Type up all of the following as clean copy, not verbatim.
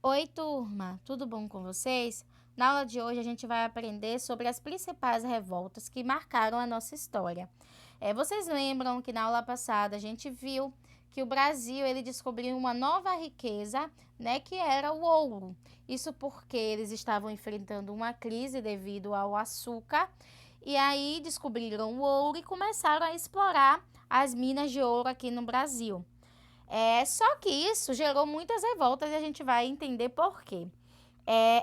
Oi, turma, tudo bom com vocês? Na aula de hoje a gente vai aprender sobre as principais revoltas que marcaram a nossa história. Vocês lembram que na aula passada a gente viu que o Brasil ele descobriu uma nova riqueza, né, que era o ouro. Isso porque eles estavam enfrentando uma crise devido ao açúcar e aí descobriram o ouro e começaram a explorar as minas de ouro aqui no Brasil. Só que isso gerou muitas revoltas e a gente vai entender por quê.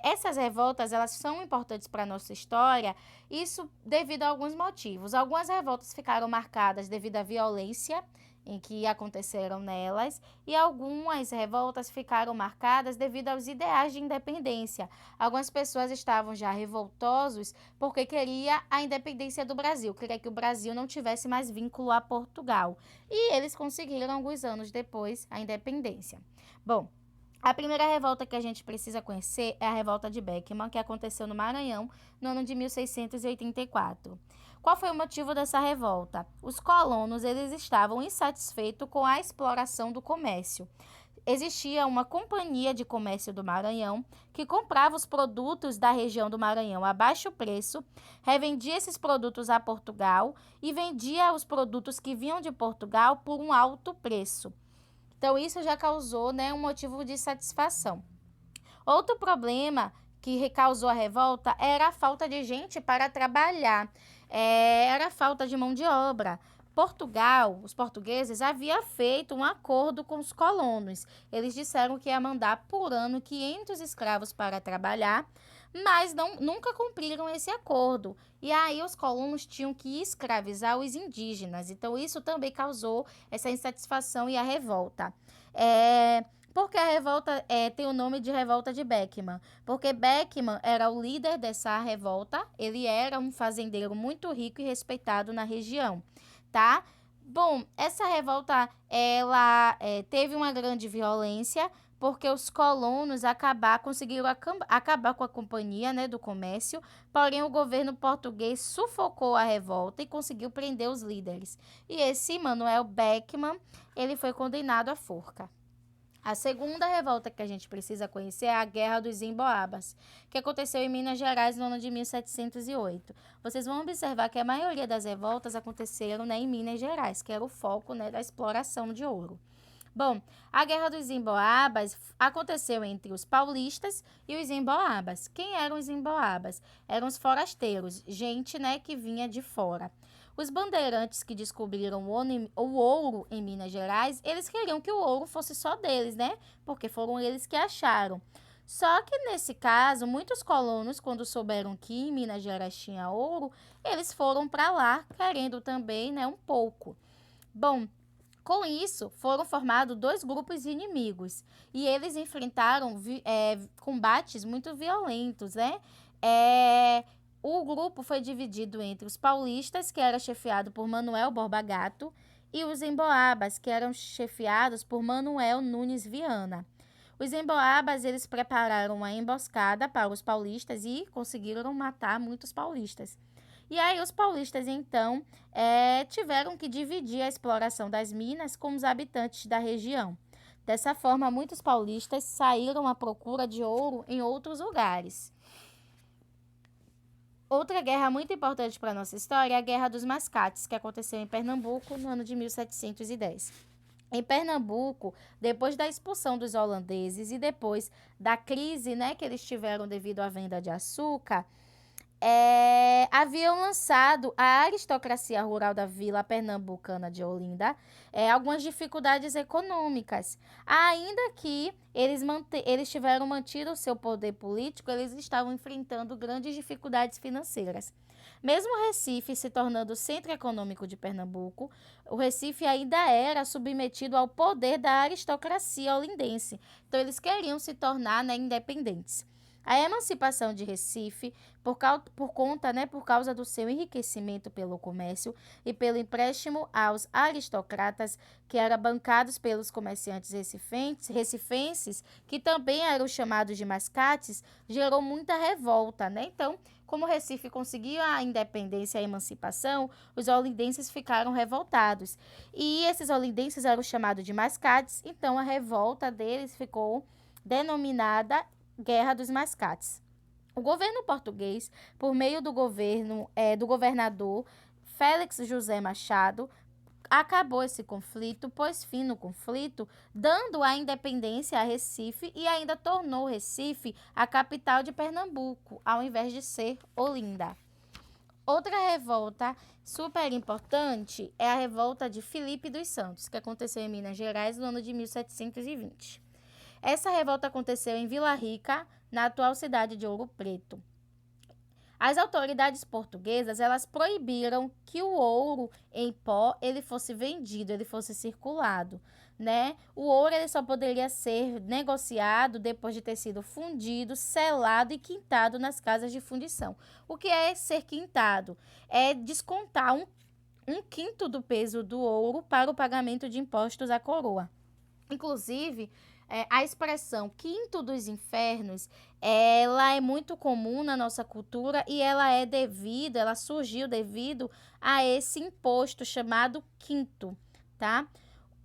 Essas revoltas, elas são importantes para a nossa história, isso devido a alguns motivos. Algumas revoltas ficaram marcadas devido à violência em que aconteceram nelas, e algumas revoltas ficaram marcadas devido aos ideais de independência. Algumas pessoas estavam já revoltosos porque queria a independência do Brasil, queria que o Brasil não tivesse mais vínculo a Portugal. E eles conseguiram, alguns anos depois, a independência. Bom, a primeira revolta que a gente precisa conhecer é a revolta de Beckman, que aconteceu no Maranhão, no ano de 1684. Qual foi o motivo dessa revolta? Os colonos eles estavam insatisfeitos com a exploração do comércio. Existia uma companhia de comércio do Maranhão que comprava os produtos da região do Maranhão a baixo preço, revendia esses produtos a Portugal e vendia os produtos que vinham de Portugal por um alto preço. Então, isso já causou, né, um motivo de satisfação. Outro problema que causou a revolta era a falta de gente para trabalhar, era a falta de mão de obra. Portugal, os portugueses, havia feito um acordo com os colonos. Eles disseram que ia mandar por ano 500 escravos para trabalhar, mas nunca cumpriram esse acordo. E aí os colonos tinham que escravizar os indígenas. Então, isso também causou essa insatisfação e a revolta. Porque a revolta tem o nome de revolta de Beckman? Porque Beckman era o líder dessa revolta, ele era um fazendeiro muito rico e respeitado na região, tá? Bom, essa revolta, ela teve uma grande violência, porque os colonos conseguiram acabar com a companhia, né, do comércio, porém o governo português sufocou a revolta e conseguiu prender os líderes. E esse Manuel Beckman, ele foi condenado à forca. A segunda revolta que a gente precisa conhecer é a Guerra dos Emboabas, que aconteceu em Minas Gerais no ano de 1708. Vocês vão observar que a maioria das revoltas aconteceram, né, em Minas Gerais, que era o foco, né, da exploração de ouro. Bom, a Guerra dos Emboabas aconteceu entre os paulistas e os emboabas. Quem eram os emboabas? Eram os forasteiros, gente, né, que vinha de fora. Os bandeirantes que descobriram o ouro em Minas Gerais, eles queriam que o ouro fosse só deles, né? Porque foram eles que acharam. Só que nesse caso, muitos colonos, quando souberam que em Minas Gerais tinha ouro, eles foram para lá querendo também, né, um pouco. Bom, com isso, foram formados dois grupos inimigos e eles enfrentaram combates muito violentos, né? O grupo foi dividido entre os paulistas, que era chefiado por Manuel Borba Gato, e os emboabas, que eram chefiados por Manuel Nunes Viana. Os emboabas, eles prepararam uma emboscada para os paulistas e conseguiram matar muitos paulistas. E aí os paulistas, então, tiveram que dividir a exploração das minas com os habitantes da região. Dessa forma, muitos paulistas saíram à procura de ouro em outros lugares. Outra guerra muito importante para a nossa história é a Guerra dos Mascates, que aconteceu em Pernambuco no ano de 1710. Em Pernambuco, depois da expulsão dos holandeses e depois da crise, né, que eles tiveram devido à venda de açúcar, haviam lançado a aristocracia rural da vila pernambucana de Olinda algumas dificuldades econômicas. Ainda que eles tiveram mantido o seu poder político, eles estavam enfrentando grandes dificuldades financeiras. Mesmo Recife se tornando o centro econômico de Pernambuco, o Recife ainda era submetido ao poder da aristocracia olindense. Então, eles queriam se tornar, né, independentes. A emancipação de Recife, por causa do seu enriquecimento pelo comércio e pelo empréstimo aos aristocratas, que eram bancados pelos comerciantes recifenses, que também eram chamados de mascates, gerou muita revolta, né? Então, como Recife conseguiu a independência e a emancipação, os olindenses ficaram revoltados. E esses olindenses eram chamados de mascates, então a revolta deles ficou denominada Guerra dos Mascates. O governo português, por meio do governador Félix José Machado, acabou esse conflito, pôs fim no conflito, dando a independência a Recife e ainda tornou Recife a capital de Pernambuco, ao invés de ser Olinda. Outra revolta super importante é a revolta de Filipe dos Santos, que aconteceu em Minas Gerais no ano de 1720. Essa revolta aconteceu em Vila Rica, na atual cidade de Ouro Preto. As autoridades portuguesas, elas proibiram que o ouro em pó ele fosse vendido, ele fosse circulado, né? O ouro ele só poderia ser negociado depois de ter sido fundido, selado e quintado nas casas de fundição. O que é ser quintado? É descontar um quinto do peso do ouro para o pagamento de impostos à coroa. Inclusive, a expressão quinto dos infernos, ela é muito comum na nossa cultura e ela surgiu devido a esse imposto chamado quinto, tá?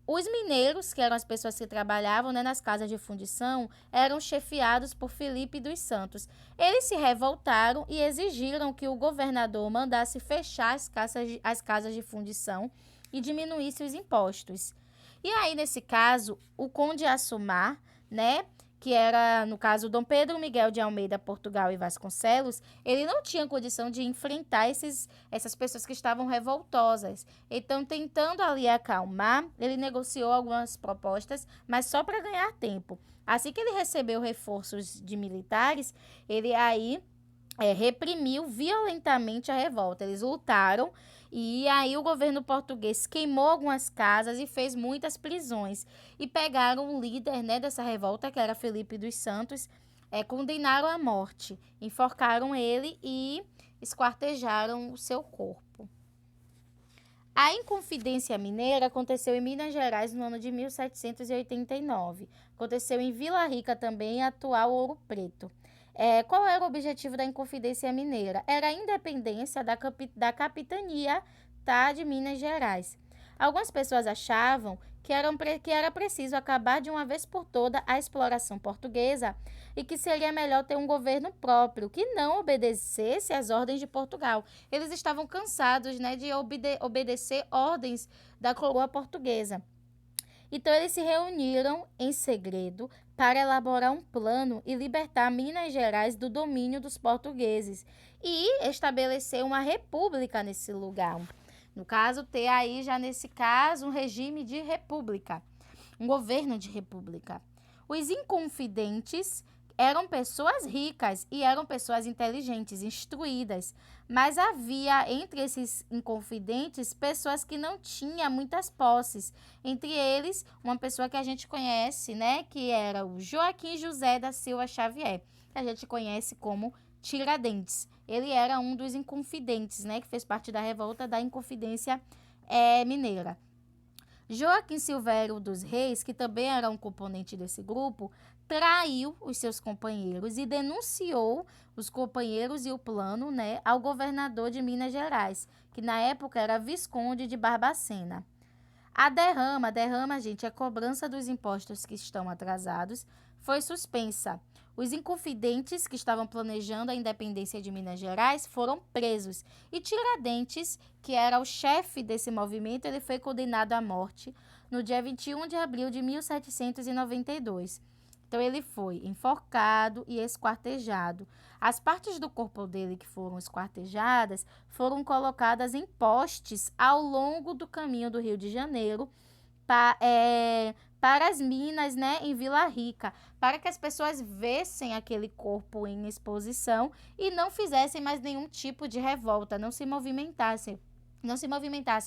Os mineiros, que eram as pessoas que trabalhavam, né, nas casas de fundição, eram chefiados por Filipe dos Santos. Eles se revoltaram e exigiram que o governador mandasse fechar as casas de fundição e diminuísse os impostos. E aí, nesse caso, o Conde Assumar, né, que era, no caso, Dom Pedro Miguel de Almeida, Portugal e Vasconcelos, ele não tinha condição de enfrentar essas pessoas que estavam revoltosas. Então, tentando ali acalmar, ele negociou algumas propostas, mas só para ganhar tempo. Assim que ele recebeu reforços de militares, ele aí reprimiu violentamente a revolta. Eles lutaram e aí o governo português queimou algumas casas e fez muitas prisões. E pegaram o líder, né, dessa revolta, que era Filipe dos Santos, condenaram à morte, enforcaram ele e esquartejaram o seu corpo. A Inconfidência Mineira aconteceu em Minas Gerais no ano de 1789. Aconteceu em Vila Rica também, atual Ouro Preto. Qual era o objetivo da Inconfidência Mineira? Era a independência da capitania, tá, de Minas Gerais. Algumas pessoas achavam que era preciso acabar de uma vez por toda a exploração portuguesa e que seria melhor ter um governo próprio, que não obedecesse às ordens de Portugal. Eles estavam cansados, né, de obedecer ordens da coroa portuguesa. Então, eles se reuniram em segredo para elaborar um plano e libertar Minas Gerais do domínio dos portugueses e estabelecer uma república nesse lugar. No caso, ter aí já nesse caso um regime de república, um governo de república. Os inconfidentes eram pessoas ricas e eram pessoas inteligentes, instruídas, mas havia entre esses inconfidentes pessoas que não tinham muitas posses. Entre eles, uma pessoa que a gente conhece, né, que era o Joaquim José da Silva Xavier, que a gente conhece como Tiradentes. Ele era um dos inconfidentes, né, que fez parte da revolta da Inconfidência Mineira. Joaquim Silvério dos Reis, que também era um componente desse grupo, traiu os seus companheiros e denunciou os companheiros e o plano, né, ao governador de Minas Gerais, que na época era Visconde de Barbacena. A derrama, gente, a cobrança dos impostos que estão atrasados, foi suspensa. Os inconfidentes que estavam planejando a independência de Minas Gerais foram presos. E Tiradentes, que era o chefe desse movimento, ele foi condenado à morte no dia 21 de abril de 1792. Então, ele foi enforcado e esquartejado. As partes do corpo dele que foram esquartejadas foram colocadas em postes ao longo do caminho do Rio de Janeiro para as minas, né, em Vila Rica, para que as pessoas vissem aquele corpo em exposição e não fizessem mais nenhum tipo de revolta, não se movimentassem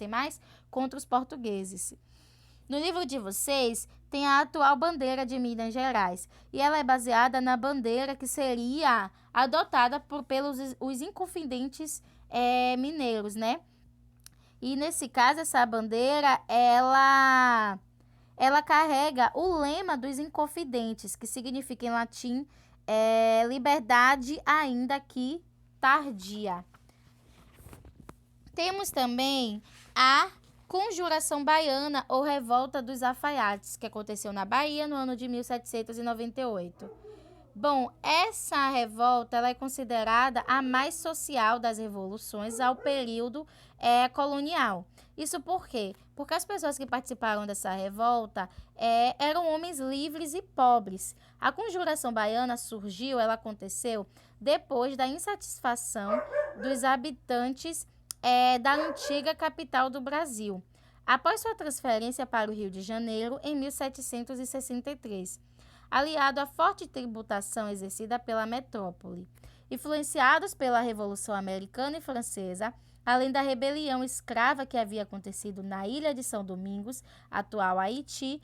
mais contra os portugueses. No livro de vocês tem a atual bandeira de Minas Gerais e ela é baseada na bandeira que seria adotada pelos os inconfidentes mineiros, né? E nesse caso essa bandeira ela carrega o lema dos inconfidentes, que significa em latim liberdade ainda que tardia. Temos também a Conjuração Baiana ou Revolta dos Alfaiates, que aconteceu na Bahia no ano de 1798. Bom, essa revolta ela é considerada a mais social das revoluções ao período colonial. Isso por quê? Porque as pessoas que participaram dessa revolta eram homens livres e pobres. A Conjuração Baiana surgiu, ela aconteceu depois da insatisfação dos habitantes da antiga capital do Brasil, após sua transferência para o Rio de Janeiro em 1763, aliado à forte tributação exercida pela metrópole. Influenciados pela Revolução Americana e Francesa, além da rebelião escrava que havia acontecido na ilha de São Domingos, atual Haiti,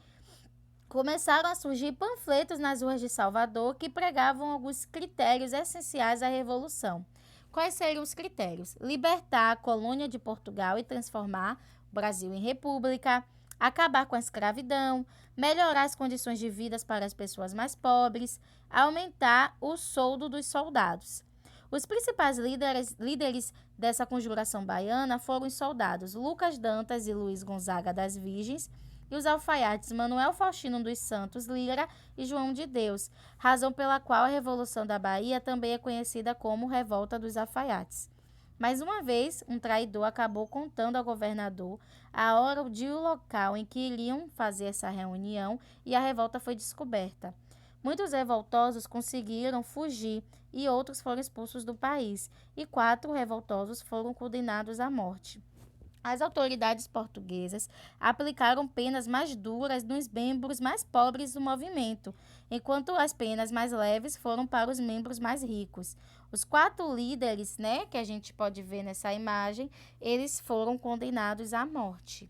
começaram a surgir panfletos nas ruas de Salvador que pregavam alguns critérios essenciais à Revolução. Quais seriam os critérios? Libertar a colônia de Portugal e transformar o Brasil em república, acabar com a escravidão, melhorar as condições de vida para as pessoas mais pobres, aumentar o soldo dos soldados. Os principais líderes dessa conjuração baiana foram os soldados Lucas Dantas e Luiz Gonzaga das Virgens e os alfaiates Manuel Faustino dos Santos Lira e João de Deus, razão pela qual a Revolução da Bahia também é conhecida como Revolta dos Alfaiates. Mais uma vez, um traidor acabou contando ao governador a hora e o local em que iriam fazer essa reunião e a revolta foi descoberta. Muitos revoltosos conseguiram fugir e outros foram expulsos do país, e 4 revoltosos foram condenados à morte. As autoridades portuguesas aplicaram penas mais duras nos membros mais pobres do movimento, enquanto as penas mais leves foram para os membros mais ricos. Os 4 líderes, que a gente pode ver nessa imagem, eles foram condenados à morte.